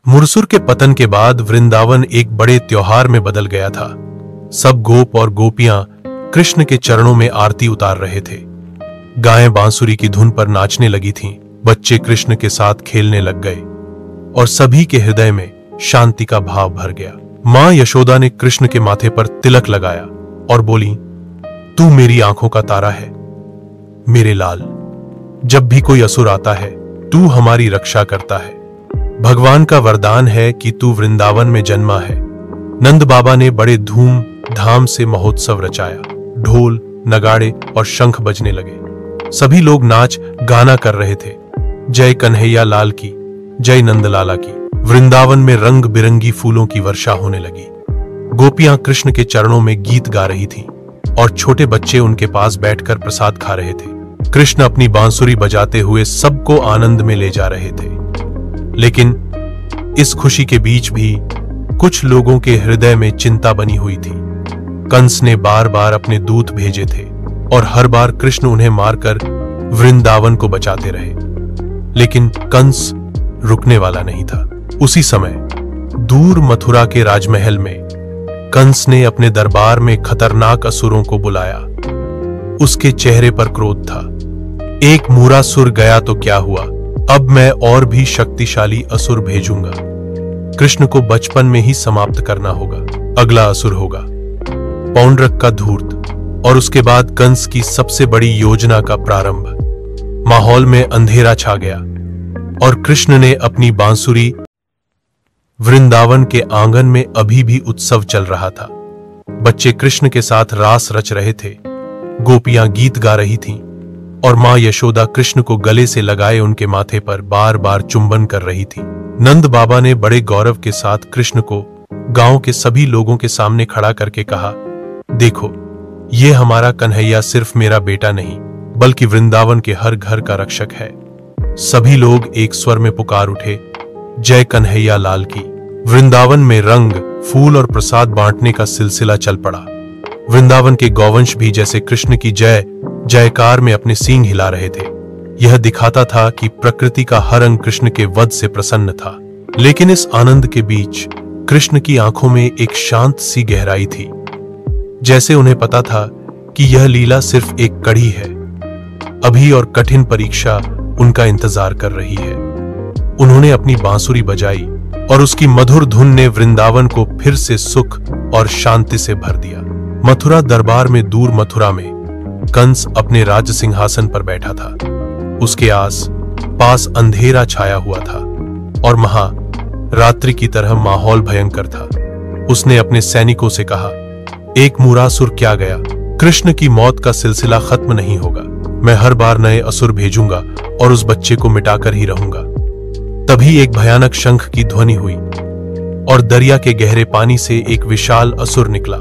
मुरसुर के पतन के बाद वृंदावन एक बड़े त्योहार में बदल गया था। सब गोप और गोपियां कृष्ण के चरणों में आरती उतार रहे थे। गायें बांसुरी की धुन पर नाचने लगी थीं, बच्चे कृष्ण के साथ खेलने लग गए और सभी के हृदय में शांति का भाव भर गया। मां यशोदा ने कृष्ण के माथे पर तिलक लगाया और बोली, तू मेरी आंखों का तारा है, मेरे लाल। जब भी कोई असुर आता है, तू हमारी रक्षा करता है। भगवान का वरदान है कि तू वृंदावन में जन्मा है। नंद बाबा ने बड़े धूम धाम से महोत्सव रचाया। ढोल, नगाड़े और शंख बजने लगे। सभी लोग नाच गाना कर रहे थे। जय कन्हैया लाल की, जय नंदलाला की। वृंदावन में रंग बिरंगी फूलों की वर्षा होने लगी। गोपियां कृष्ण के चरणों में गीत गा रही थीं और छोटे बच्चे उनके पास बैठकर प्रसाद खा रहे थे। कृष्ण अपनी बांसुरी बजाते हुए सबको आनंद में ले जा रहे थे। लेकिन इस खुशी के बीच भी कुछ लोगों के हृदय में चिंता बनी हुई थी। कंस ने बार बार अपने दूत भेजे थे और हर बार कृष्ण उन्हें मारकर वृंदावन को बचाते रहे, लेकिन कंस रुकने वाला नहीं था। उसी समय दूर मथुरा के राजमहल में कंस ने अपने दरबार में खतरनाक असुरों को बुलाया। उसके चेहरे पर क्रोध था। एक मूरासुर गया तो क्या हुआ, अब मैं और भी शक्तिशाली असुर भेजूंगा। कृष्ण को बचपन में ही समाप्त करना होगा। अगला असुर होगा पौंड्रक का धूर्त। और उसके बाद कंस की सबसे बड़ी योजना का प्रारंभ। माहौल में अंधेरा छा गया और कृष्ण ने अपनी बांसुरी। वृंदावन के आंगन में अभी भी उत्सव चल रहा था। बच्चे कृष्ण के साथ रास रच रहे थे, गोपियां गीत गा रही थीं और मां यशोदा कृष्ण को गले से लगाए उनके माथे पर बार बार चुंबन कर रही थी। नंद बाबा ने बड़े गौरव के साथ कृष्ण को गांव के सभी लोगों के सामने खड़ा करके कहा, देखो, ये हमारा कन्हैया सिर्फ मेरा बेटा नहीं, बल्कि वृंदावन के हर घर का रक्षक है। सभी लोग एक स्वर में पुकार उठे, जय कन्हैया लाल की। वृंदावन में रंग, फूल और प्रसाद बांटने का सिलसिला चल पड़ा। वृंदावन के गौवंश भी जैसे कृष्ण की जय जयकार में अपने सींग हिला रहे थे। यह दिखाता था कि प्रकृति का हर अंग कृष्ण के वध से प्रसन्न था। लेकिन इस आनंद के बीच कृष्ण की आंखों में एक शांत सी गहराई थी, जैसे उन्हें पता था कि यह लीला सिर्फ एक कड़ी है। अभी और कठिन परीक्षा उनका इंतजार कर रही है। उन्होंने अपनी बांसुरी बजाई और उसकी मधुर धुन ने वृंदावन को फिर से सुख और शांति से भर दिया। मथुरा दरबार में, दूर मथुरा में कंस अपने राज सिंहासन पर बैठा था। उसके आस पास अंधेरा छाया हुआ था और रात्रि की तरह माहौल भयंकर था। उसने अपने सैनिकों से कहा, एक मूरासुर क्या गया, कृष्ण की मौत का सिलसिला खत्म नहीं होगा। मैं हर बार नए असुर भेजूंगा और उस बच्चे को मिटाकर ही रहूंगा। तभी एक भयानक शंख की ध्वनि हुई और दरिया के गहरे पानी से एक विशाल असुर निकला।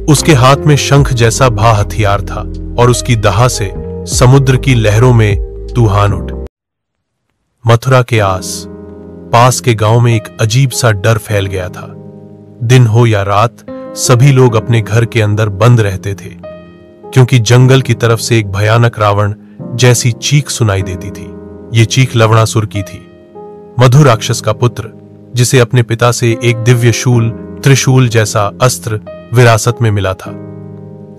उसके हाथ में शंख जैसा भा हथियार था और उसकी दहा से समुद्र की लहरों में तूफान उठ। मथुरा के आस पास के गांव में एक अजीब सा डर फैल गया था। दिन हो या रात, सभी लोग अपने घर के अंदर बंद रहते थे, क्योंकि जंगल की तरफ से एक भयानक रावण जैसी चीख सुनाई देती थी। ये चीख लवणासुर की थी, मधु राक्षस का पुत्र, जिसे अपने पिता से एक दिव्य शूल, त्रिशूल जैसा अस्त्र विरासत में मिला था।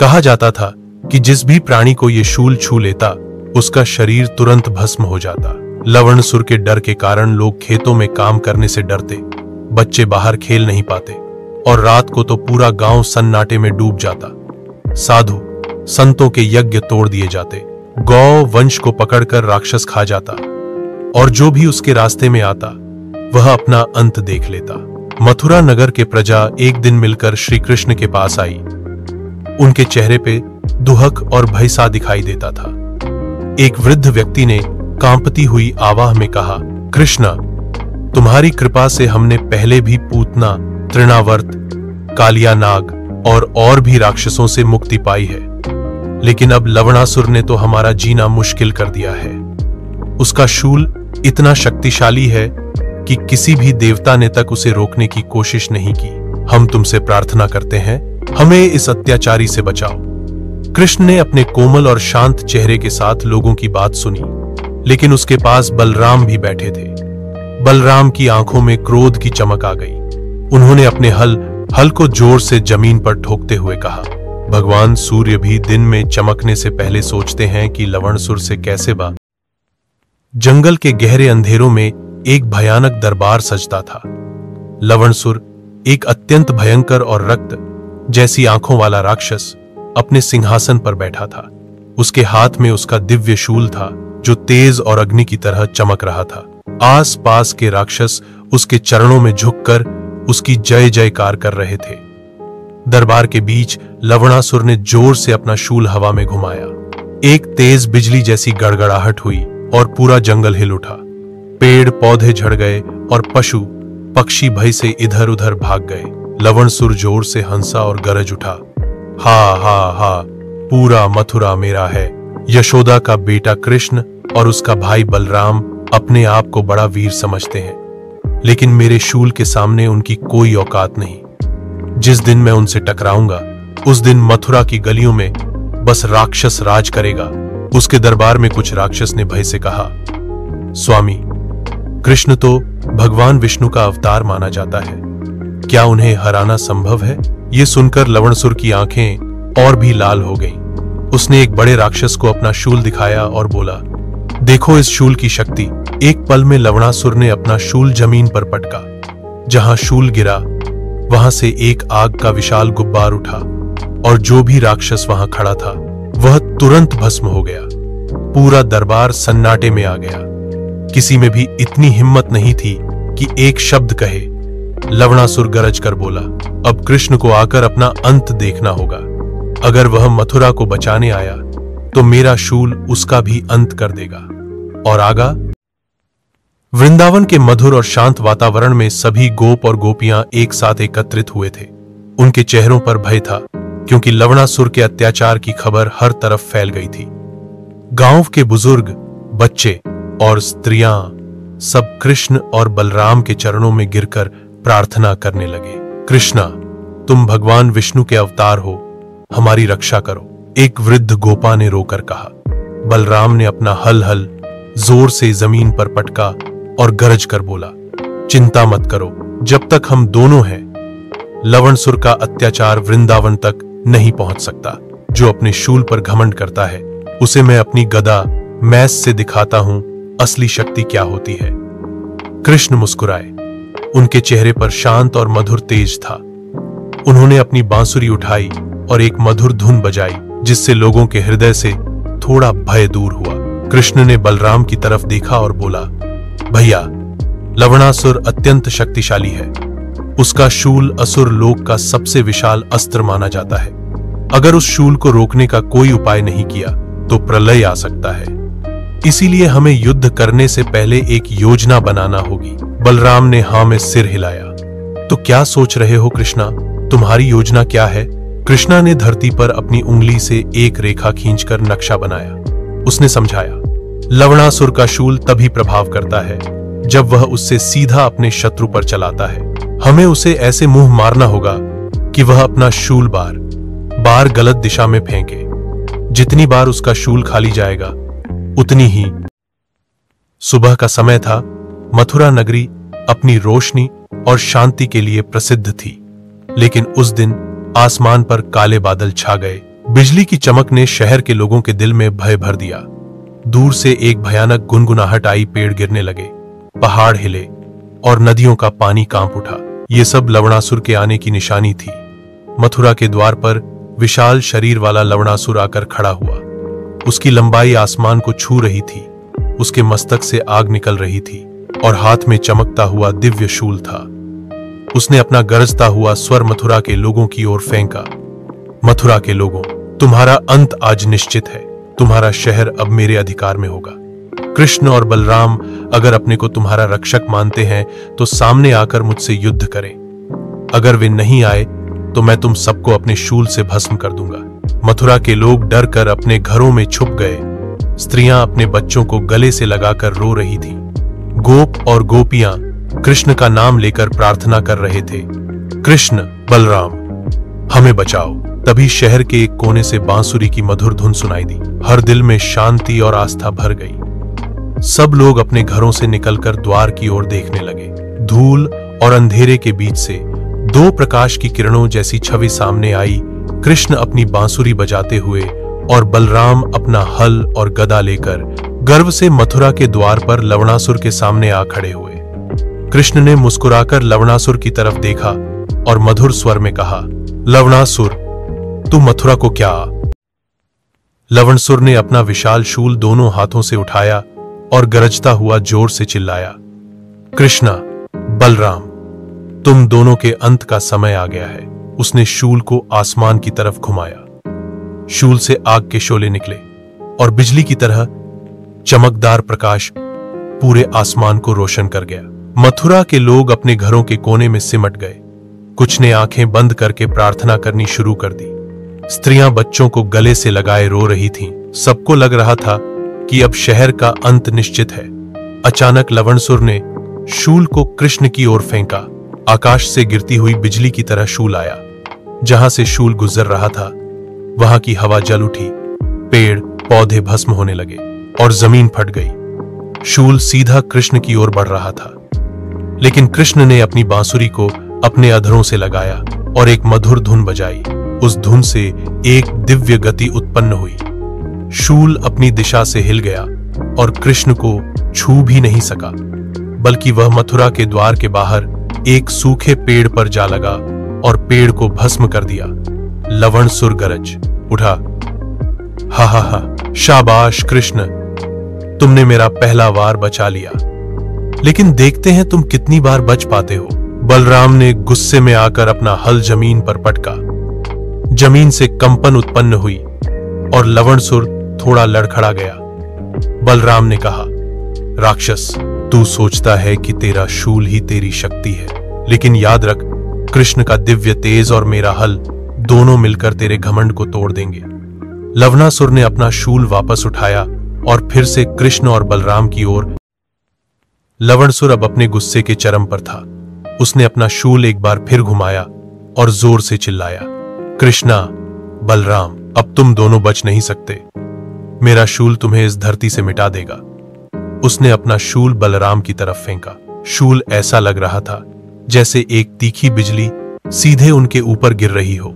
कहा जाता था कि जिस भी प्राणी को ये शूल छू लेता, उसका शरीर तुरंत भस्म हो जाता। लवणसुर के डर के कारण लोग खेतों में काम करने से डरते, बच्चे बाहर खेल नहीं पाते और रात को तो पूरा गांव सन्नाटे में डूब जाता। साधु संतों के यज्ञ तोड़ दिए जाते, गौ वंश को पकड़कर राक्षस खा जाता और जो भी उसके रास्ते में आता वह अपना अंत देख लेता। मथुरा नगर के प्रजा एक दिन मिलकर श्री कृष्ण के पास आई। उनके चेहरे पे दुहक और भय सा दिखाई देता था। एक वृद्ध व्यक्ति ने कांपती हुई आवाज में कहा, कृष्णा, तुम्हारी कृपा से हमने पहले भी पूतना, तृणावर्त, कालिया नाग और भी राक्षसों से मुक्ति पाई है, लेकिन अब लवणासुर ने तो हमारा जीना मुश्किल कर दिया है। उसका शूल इतना शक्तिशाली है कि किसी भी देवता ने तक उसे रोकने की कोशिश नहीं की। हम तुमसे प्रार्थना करते हैं, हमें इस अत्याचारी से बचाओ। कृष्ण ने अपने कोमल और शांत चेहरे के साथ लोगों की बात सुनी, लेकिन उसके पास बलराम भी बैठे थे। बलराम की आंखों में क्रोध की चमक आ गई। उन्होंने अपने हल को जोर से जमीन पर ठोकते हुए कहा, भगवान सूर्य भी दिन में चमकने से पहले सोचते हैं कि लवणसुर से कैसे बा। जंगल के गहरे अंधेरों में एक भयानक दरबार सजता था। लवणसुर, एक अत्यंत भयंकर और रक्त जैसी आंखों वाला राक्षस, अपने सिंहासन पर बैठा था। उसके हाथ में उसका दिव्य शूल था जो तेज और अग्नि की तरह चमक रहा था। आस पास के राक्षस उसके चरणों में झुककर उसकी जय जयकार कर रहे थे। दरबार के बीच लवणासुर ने जोर से अपना शूल हवा में घुमाया। एक तेज बिजली जैसी गड़गड़ाहट हुई और पूरा जंगल हिल उठा। पेड़ पौधे झड़ गए और पशु पक्षी भय से इधर उधर भाग गए। लवणसुर जोर से हंसा और गरज उठा, हा हा हा, पूरा मथुरा मेरा है। यशोदा का बेटा कृष्ण और उसका भाई बलराम अपने आप को बड़ा वीर समझते हैं, लेकिन मेरे शूल के सामने उनकी कोई औकात नहीं। जिस दिन मैं उनसे टकराऊंगा उस दिन मथुरा की गलियों में बस राक्षस राज करेगा। उसके दरबार में कुछ राक्षस ने भय से कहा, स्वामी, कृष्ण तो भगवान विष्णु का अवतार माना जाता है, क्या उन्हें हराना संभव है? ये सुनकर लवणसुर की आंखें और भी लाल हो गईं। उसने एक बड़े राक्षस को अपना शूल दिखाया और बोला, देखो इस शूल की शक्ति। एक पल में लवणासुर ने अपना शूल जमीन पर पटका। जहां शूल गिरा वहां से एक आग का विशाल गुब्बार उठा और जो भी राक्षस वहां खड़ा था वह तुरंत भस्म हो गया। पूरा दरबार सन्नाटे में आ गया। किसी में भी इतनी हिम्मत नहीं थी कि एक शब्द कहे। लवणासुर गरज कर बोला, अब कृष्ण को आकर अपना अंत देखना होगा। अगर वह मथुरा को बचाने आया तो मेरा शूल उसका भी अंत कर देगा। और आगा? वृंदावन के मधुर और शांत वातावरण में सभी गोप और गोपियां एक साथ एकत्रित हुए थे। उनके चेहरों पर भय था, क्योंकि लवणासुर के अत्याचार की खबर हर तरफ फैल गई थी। गांव के बुजुर्ग, बच्चे और स्त्रियां सब कृष्ण और बलराम के चरणों में गिरकर प्रार्थना करने लगे। कृष्णा, तुम भगवान विष्णु के अवतार हो, हमारी रक्षा करो। एक वृद्ध गोपा ने रोकर कहा। बलराम ने अपना हल जोर से जमीन पर पटका और गरज कर बोला, चिंता मत करो, जब तक हम दोनों हैं लवणसुर का अत्याचार वृंदावन तक नहीं पहुंच सकता। जो अपने शूल पर घमंड करता है उसे मैं अपनी गदा मैस से दिखाता हूं असली शक्ति क्या होती है। कृष्ण मुस्कुराए। उनके चेहरे पर शांत और मधुर तेज था। उन्होंने अपनी बांसुरी उठाई और एक मधुर धुन बजाई, जिससे लोगों के हृदय से थोड़ा भय दूर हुआ। कृष्ण ने बलराम की तरफ देखा और बोला, भैया, लवणासुर अत्यंत शक्तिशाली है। उसका शूल असुर लोक का सबसे विशाल अस्त्र माना जाता है। अगर उस शूल को रोकने का कोई उपाय नहीं किया तो प्रलय आ सकता है। इसीलिए हमें युद्ध करने से पहले एक योजना बनाना होगी। बलराम ने हाँ में सिर हिलाया। तो क्या सोच रहे हो कृष्णा? तुम्हारी योजना क्या है? कृष्णा ने धरती पर अपनी उंगली से एक रेखा खींचकर नक्शा बनाया। उसने समझाया, लवणासुर का शूल तभी प्रभाव करता है जब वह उससे सीधा अपने शत्रु पर चलाता है। हमें उसे ऐसे मुंह मारना होगा कि वह अपना शूल बार गलत दिशा में फेंके। जितनी बार उसका शूल खाली जाएगा उतनी ही। सुबह का समय था। मथुरा नगरी अपनी रोशनी और शांति के लिए प्रसिद्ध थी, लेकिन उस दिन आसमान पर काले बादल छा गए। बिजली की चमक ने शहर के लोगों के दिल में भय भर दिया। दूर से एक भयानक गुनगुनाहट आई। पेड़ गिरने लगे, पहाड़ हिले और नदियों का पानी कांप उठा। ये सब लवणासुर के आने की निशानी थी। मथुरा के द्वार पर विशाल शरीर वाला लवणासुर आकर खड़ा हुआ। उसकी लंबाई आसमान को छू रही थी। उसके मस्तक से आग निकल रही थी और हाथ में चमकता हुआ दिव्य शूल था। उसने अपना गरजता हुआ स्वर मथुरा के लोगों की ओर फेंका। मथुरा के लोगों, तुम्हारा अंत आज निश्चित है। तुम्हारा शहर अब मेरे अधिकार में होगा। कृष्ण और बलराम अगर अपने को तुम्हारा रक्षक मानते हैं तो सामने आकर मुझसे युद्ध करें। अगर वे नहीं आए तो मैं तुम सबको अपने शूल से भस्म कर दूंगा। मथुरा के लोग डर कर अपने घरों में छुप गए। स्त्रियां अपने बच्चों को गले से लगाकर रो रही थीं। गोप और गोपियां कृष्ण का नाम लेकर प्रार्थना कर रहे थे, कृष्ण, बलराम, हमें बचाओ। तभी शहर के एक कोने से बांसुरी की मधुर धुन सुनाई दी। हर दिल में शांति और आस्था भर गई। सब लोग अपने घरों से निकलकर द्वार की ओर देखने लगे। धूल और अंधेरे के बीच से दो प्रकाश की किरणों जैसी छवि सामने आई। कृष्ण अपनी बांसुरी बजाते हुए और बलराम अपना हल और गदा लेकर गर्व से मथुरा के द्वार पर लवणासुर के सामने आ खड़े हुए। कृष्ण ने मुस्कुराकर लवणासुर की तरफ देखा और मधुर स्वर में कहा, लवणासुर, तू मथुरा को क्या? लवणासुर ने अपना विशाल शूल दोनों हाथों से उठाया और गरजता हुआ जोर से चिल्लाया, कृष्णा, बलराम, तुम दोनों के अंत का समय आ गया है। उसने शूल को आसमान की तरफ घुमाया। शूल से आग के शोले निकले और बिजली की तरह चमकदार प्रकाश पूरे आसमान को रोशन कर गया। मथुरा के लोग अपने घरों के कोने में सिमट गए। कुछ ने आंखें बंद करके प्रार्थना करनी शुरू कर दी। स्त्रियां बच्चों को गले से लगाए रो रही थीं। सबको लग रहा था कि अब शहर का अंत निश्चित है। अचानक लवणासुर ने शूल को कृष्ण की ओर फेंका। आकाश से गिरती हुई बिजली की तरह शूल आया। जहां से शूल गुजर रहा था वहां की हवा जल उठी, पेड़ पौधे भस्म होने लगे और जमीन फट गई। शूल सीधा कृष्ण की ओर बढ़ रहा था, लेकिन कृष्ण ने अपनी बांसुरी को अपने अधरों से लगाया और एक मधुर धुन बजाई। उस धुन से एक दिव्य गति उत्पन्न हुई। शूल अपनी दिशा से हिल गया और कृष्ण को छू भी नहीं सका, बल्कि वह मथुरा के द्वार के बाहर एक सूखे पेड़ पर जा लगा और पेड़ को भस्म कर दिया। लवणासुर गरज उठा, हा हा हा, शाबाश कृष्ण, तुमने मेरा पहला वार बचा लिया, लेकिन देखते हैं तुम कितनी बार बच पाते हो। बलराम ने गुस्से में आकर अपना हल जमीन पर पटका। जमीन से कंपन उत्पन्न हुई और लवणासुर थोड़ा लड़खड़ा गया। बलराम ने कहा, राक्षस, तू सोचता है कि तेरा शूल ही तेरी शक्ति है, लेकिन याद रख, कृष्ण का दिव्य तेज और मेरा हल दोनों मिलकर तेरे घमंड को तोड़ देंगे। लवणासुर ने अपना शूल वापस उठाया और फिर से कृष्ण और बलराम की ओर। लवणासुर अब अपने गुस्से के चरम पर था। उसने अपना शूल एक बार फिर घुमाया और जोर से चिल्लाया, कृष्णा, बलराम, अब तुम दोनों बच नहीं सकते। मेरा शूल तुम्हें इस धरती से मिटा देगा। उसने अपना शूल बलराम की तरफ फेंका। शूल ऐसा लग रहा था जैसे एक तीखी बिजली सीधे उनके ऊपर गिर रही हो।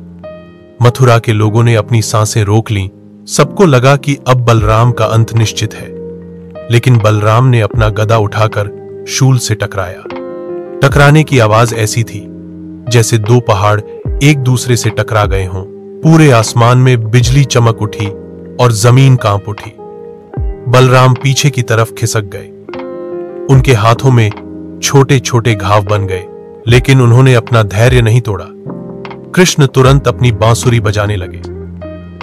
मथुरा के लोगों ने अपनी सांसें रोक लीं। सबको लगा कि अब बलराम का अंत निश्चित है, लेकिन बलराम ने अपना गदा उठाकर शूल से टकराया। टकराने की आवाज ऐसी थी जैसे दो पहाड़ एक दूसरे से टकरा गए हों। पूरे आसमान में बिजली चमक उठी और जमीन कांप उठी। बलराम पीछे की तरफ खिसक गए। उनके हाथों में छोटे छोटे घाव बन गए, लेकिन उन्होंने अपना धैर्य नहीं तोड़ा। कृष्ण तुरंत अपनी बांसुरी बजाने लगे।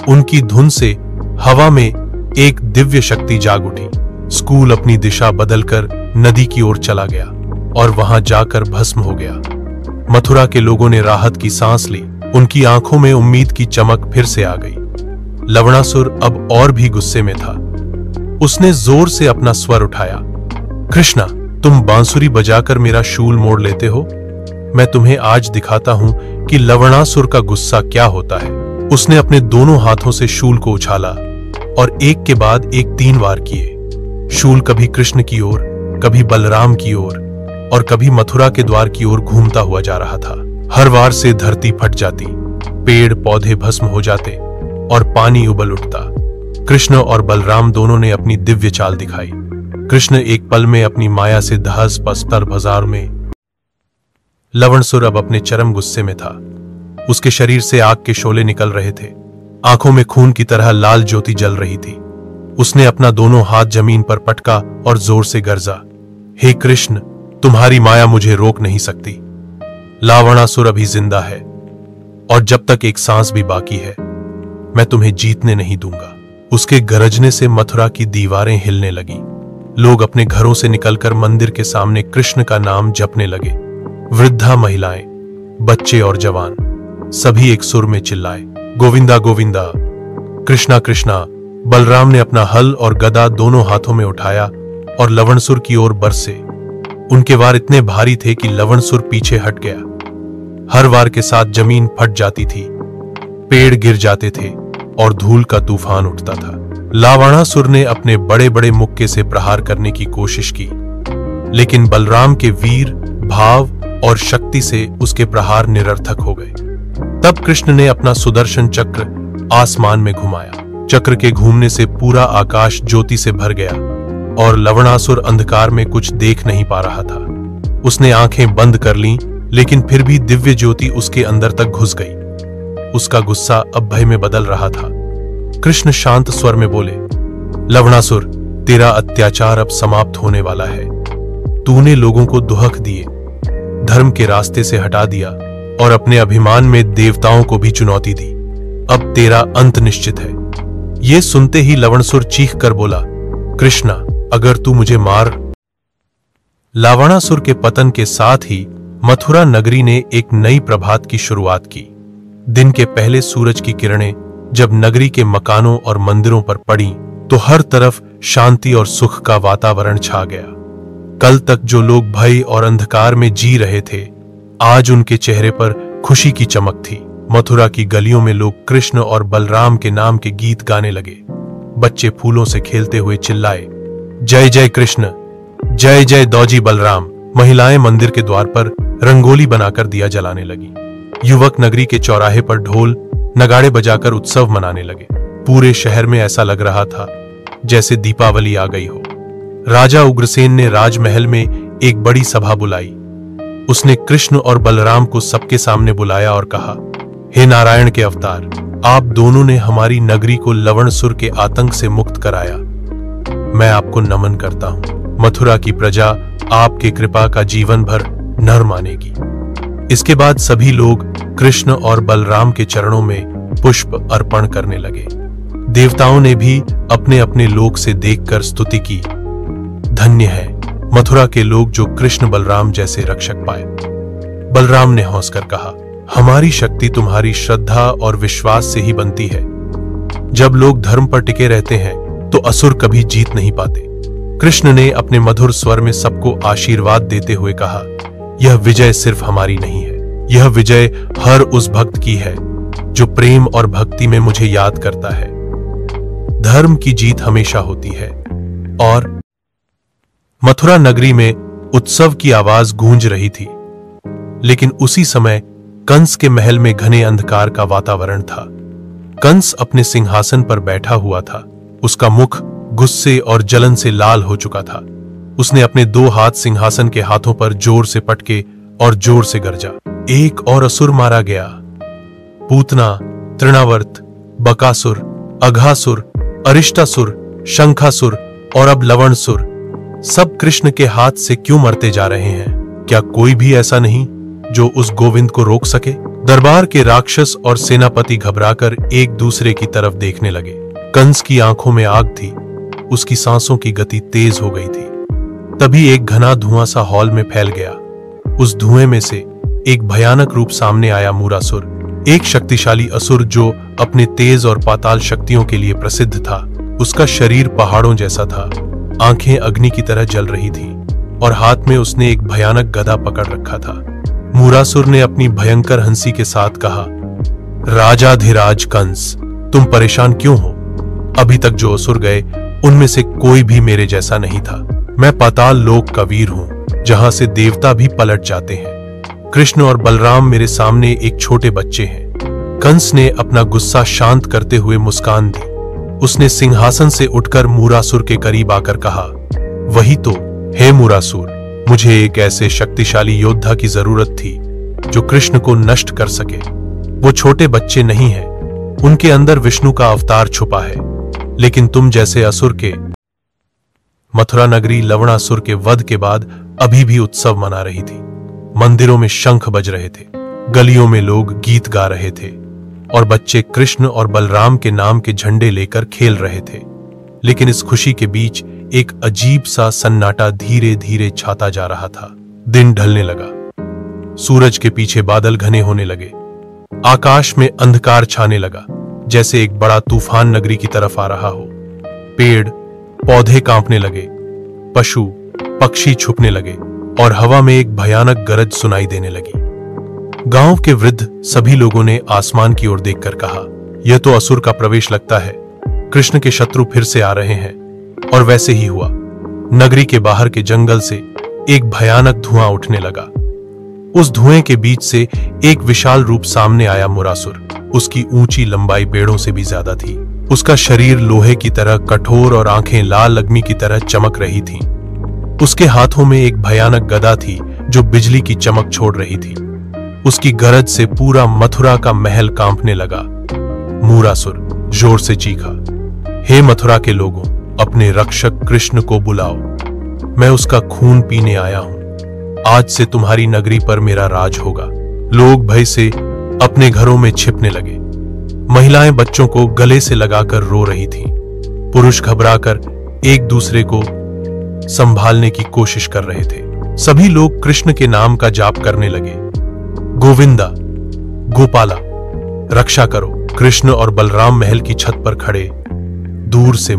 उनकी धुन से हवा में एक दिव्य शक्ति जाग उठी। स्कूल अपनी दिशा बदलकर नदी की ओर चला गया और वहां जाकर भस्म हो गया। मथुरा के लोगों ने राहत की सांस ली। उनकी आंखों में उम्मीद की चमक फिर से आ गई। लवणासुर अब और भी गुस्से में था। उसने जोर से अपना स्वर उठाया, कृष्णा, तुम बांसुरी बजाकर मेरा शूल मोड़ लेते हो। मैं तुम्हें आज दिखाता हूं कि लवणासुर का गुस्सा क्या होता है। उसने अपने दोनों हाथों से शूल को उछाला और एक के बाद एक 3 वार किए। शूल कभी कृष्ण की ओर, कभी बलराम की ओर और कभी मथुरा के द्वार की ओर घूमता हुआ जा रहा था। हर वार से धरती फट जाती, पेड़ पौधे भस्म हो जाते और पानी उबल उठता। कृष्ण और बलराम दोनों ने अपनी दिव्य चाल दिखाई। कृष्ण एक पल में अपनी माया से दहस पस्तर बाजार में। लवणासुर अब अपने चरम गुस्से में था। उसके शरीर से आग के शोले निकल रहे थे। आंखों में खून की तरह लाल ज्योति जल रही थी। उसने अपना दोनों हाथ जमीन पर पटका और जोर से गर्जा, हे कृष्ण, तुम्हारी माया मुझे रोक नहीं सकती। लवणासुर अभी जिंदा है और जब तक एक सांस भी बाकी है मैं तुम्हें जीतने नहीं दूंगा। उसके गरजने से मथुरा की दीवारें हिलने लगीं। लोग अपने घरों से निकलकर मंदिर के सामने कृष्ण का नाम जपने लगे। वृद्धा महिलाएं, बच्चे और जवान सभी एक सुर में चिल्लाए, गोविंदा गोविंदा, कृष्णा कृष्णा। बलराम ने अपना हल और गदा दोनों हाथों में उठाया और लवणासुर की ओर बरसे। उनके वार इतने भारी थे कि लवणासुर पीछे हट गया। हर वार के साथ जमीन फट जाती थी, पेड़ गिर जाते थे और धूल का तूफान उठता था। लावणासुर ने अपने बड़े बड़े मुक्के से प्रहार करने की कोशिश की, लेकिन बलराम के वीर भाव और शक्ति से उसके प्रहार निरर्थक हो गए। तब कृष्ण ने अपना सुदर्शन चक्र आसमान में घुमाया। चक्र के घूमने से पूरा आकाश ज्योति से भर गया और लवणासुर अंधकार में कुछ देख नहीं पा रहा था। उसने आंखें बंद कर लीं, लेकिन फिर भी दिव्य ज्योति उसके अंदर तक घुस गई। उसका गुस्सा अब भय में बदल रहा था। कृष्ण शांत स्वर में बोले, लवणासुर, तेरा अत्याचार अब समाप्त होने वाला है। तूने लोगों को दुहक दिए, धर्म के रास्ते से हटा दिया और अपने अभिमान में देवताओं को भी चुनौती दी। अब तेरा अंत निश्चित है। यह सुनते ही लवणासुर चीख कर बोला, कृष्णा, अगर तू मुझे मार। लावणासुर के पतन के साथ ही मथुरा नगरी ने एक नई प्रभात की शुरुआत की। दिन के पहले सूरज की किरणें जब नगरी के मकानों और मंदिरों पर पड़ी तो हर तरफ शांति और सुख का वातावरण छा गया। कल तक जो लोग भय और अंधकार में जी रहे थे, आज उनके चेहरे पर खुशी की चमक थी। मथुरा की गलियों में लोग कृष्ण और बलराम के नाम के गीत गाने लगे। बच्चे फूलों से खेलते हुए चिल्लाए, जय जय कृष्ण, जय जय दौजी बलराम। महिलाएं मंदिर के द्वार पर रंगोली बनाकर दिया जलाने लगी। युवक नगरी के चौराहे पर ढोल नगाड़े बजाकर उत्सव मनाने लगे। पूरे शहर में ऐसा लग रहा था जैसे दीपावली आ गई हो। राजा उग्रसेन ने राजमहल में एक बड़ी सभा बुलाई। उसने कृष्ण और बलराम को सबके सामने बुलाया और कहा, हे नारायण के अवतार, आप दोनों ने हमारी नगरी को लवणासुर के आतंक से मुक्त कराया। मैं आपको नमन करता हूं। मथुरा की प्रजा आपके कृपा का जीवन भर नर मानेगी। इसके बाद सभी लोग कृष्ण और बलराम के चरणों में पुष्प अर्पण करने लगे। देवताओं ने भी अपने अपने लोक से देखकर स्तुति की। धन्य है मथुरा के लोग जो कृष्ण बलराम जैसे रक्षक पाए। बलराम ने हंसकर कहा, हमारी शक्ति तुम्हारी श्रद्धा और विश्वास से ही बनती है। जब लोग धर्म पर टिके रहते हैं तो असुर कभी जीत नहीं पाते। कृष्ण ने अपने मधुर स्वर में सबको आशीर्वाद देते हुए कहा, यह विजय सिर्फ हमारी नहीं है, यह विजय हर उस भक्त की है जो प्रेम और भक्ति में मुझे याद करता है। धर्म की जीत हमेशा होती है। और मथुरा नगरी में उत्सव की आवाज गूंज रही थी, लेकिन उसी समय कंस के महल में घने अंधकार का वातावरण था। कंस अपने सिंहासन पर बैठा हुआ था। उसका मुख गुस्से और जलन से लाल हो चुका था। उसने अपने दो हाथ सिंहासन के हाथों पर जोर से पटके और जोर से गरजा, एक और असुर मारा गया। पूतना, तृणावर्त, बकासुर, अघासुर, अरिष्टासुर, शंखासुर और अब लवणासुर, सब कृष्ण के हाथ से क्यों मरते जा रहे हैं? क्या कोई भी ऐसा नहीं जो उस गोविंद को रोक सके? दरबार के राक्षस और सेनापति घबराकर एक दूसरे की तरफ देखने लगे। कंस की आंखों में आग थी, उसकी सांसों की गति तेज हो गई थी। तभी एक घना धुआं सा हॉल में फैल गया। उस धुएं में से एक भयानक रूप सामने आया, मूरासुर, एक शक्तिशाली असुर जो अपने तेज और पाताल शक्तियों के लिए प्रसिद्ध था। उसका शरीर पहाड़ों जैसा था, आंखें अग्नि की तरह जल रही थी और हाथ में उसने एक भयानक गदा पकड़ रखा था। मूरासुर ने अपनी भयंकर हंसी के साथ कहा, राजाधिराज कंस, तुम परेशान क्यों हो? अभी तक जो असुर गए उनमें से कोई भी मेरे जैसा नहीं था। मैं पाताल लोक का वीर हूं, जहां से देवता भी पलट जाते हैं। कृष्ण और बलराम मेरे सामने एक छोटे बच्चे हैं। कंस ने अपना गुस्सा शांत करते हुए मुस्कान दी। उसने सिंहासन से उठकर मूरासुर के करीब आकर कहा, वही तो, हे मूरासुर, मुझे एक ऐसे शक्तिशाली योद्धा की जरूरत थी जो कृष्ण को नष्ट कर सके। वो छोटे बच्चे नहीं हैं, उनके अंदर विष्णु का अवतार छुपा है, लेकिन तुम जैसे असुर के। मथुरा नगरी लवणासुर के वध के बाद अभी भी उत्सव मना रही थी। मंदिरों में शंख बज रहे थे, गलियों में लोग गीत गा रहे थे और बच्चे कृष्ण और बलराम के नाम के झंडे लेकर खेल रहे थे। लेकिन इस खुशी के बीच एक अजीब सा सन्नाटा धीरे धीरे छाता जा रहा था। दिन ढलने लगा, सूरज के पीछे बादल घने होने लगे, आकाश में अंधकार छाने लगा, जैसे एक बड़ा तूफान नगरी की तरफ आ रहा हो। पेड़ पौधे कांपने लगे, पशु पक्षी छुपने लगे और हवा में एक भयानक गरज सुनाई देने लगी। गांव के वृद्ध सभी लोगों ने आसमान की ओर देखकर कहा, यह तो असुर का प्रवेश लगता है। कृष्ण के शत्रु फिर से आ रहे हैं। और वैसे ही हुआ। नगरी के बाहर के जंगल से एक भयानक धुआं उठने लगा। उस धुएं के बीच से एक विशाल रूप सामने आया मुरासुर। उसकी ऊंची लंबाई पेड़ों से भी ज्यादा थी। उसका शरीर लोहे की तरह कठोर और आंखें लाल अग्नि की तरह चमक रही थीं। उसके हाथों में एक भयानक गदा थी जो बिजली की चमक छोड़ रही थी। उसकी गरज से पूरा मथुरा का महल कांपने लगा। मुरासुर जोर से चीखा, हे मथुरा के लोगों, अपने रक्षक कृष्ण को बुलाओ। मैं उसका खून पीने आया हूं। आज से तुम्हारी नगरी पर मेरा राज होगा। लोग भय से अपने घरों में छिपने लगे। महिलाएं बच्चों को गले से लगाकर रो रही थीं। पुरुष घबराकर एक दूसरे को संभालने की कोशिश कर रहे थे। सभी लोग कृष्ण के नाम का जाप करने लगे। गोविंदा, गोपाला, रक्षा करो। कृष्ण और बलराम महल की छत पर खड़े दूर से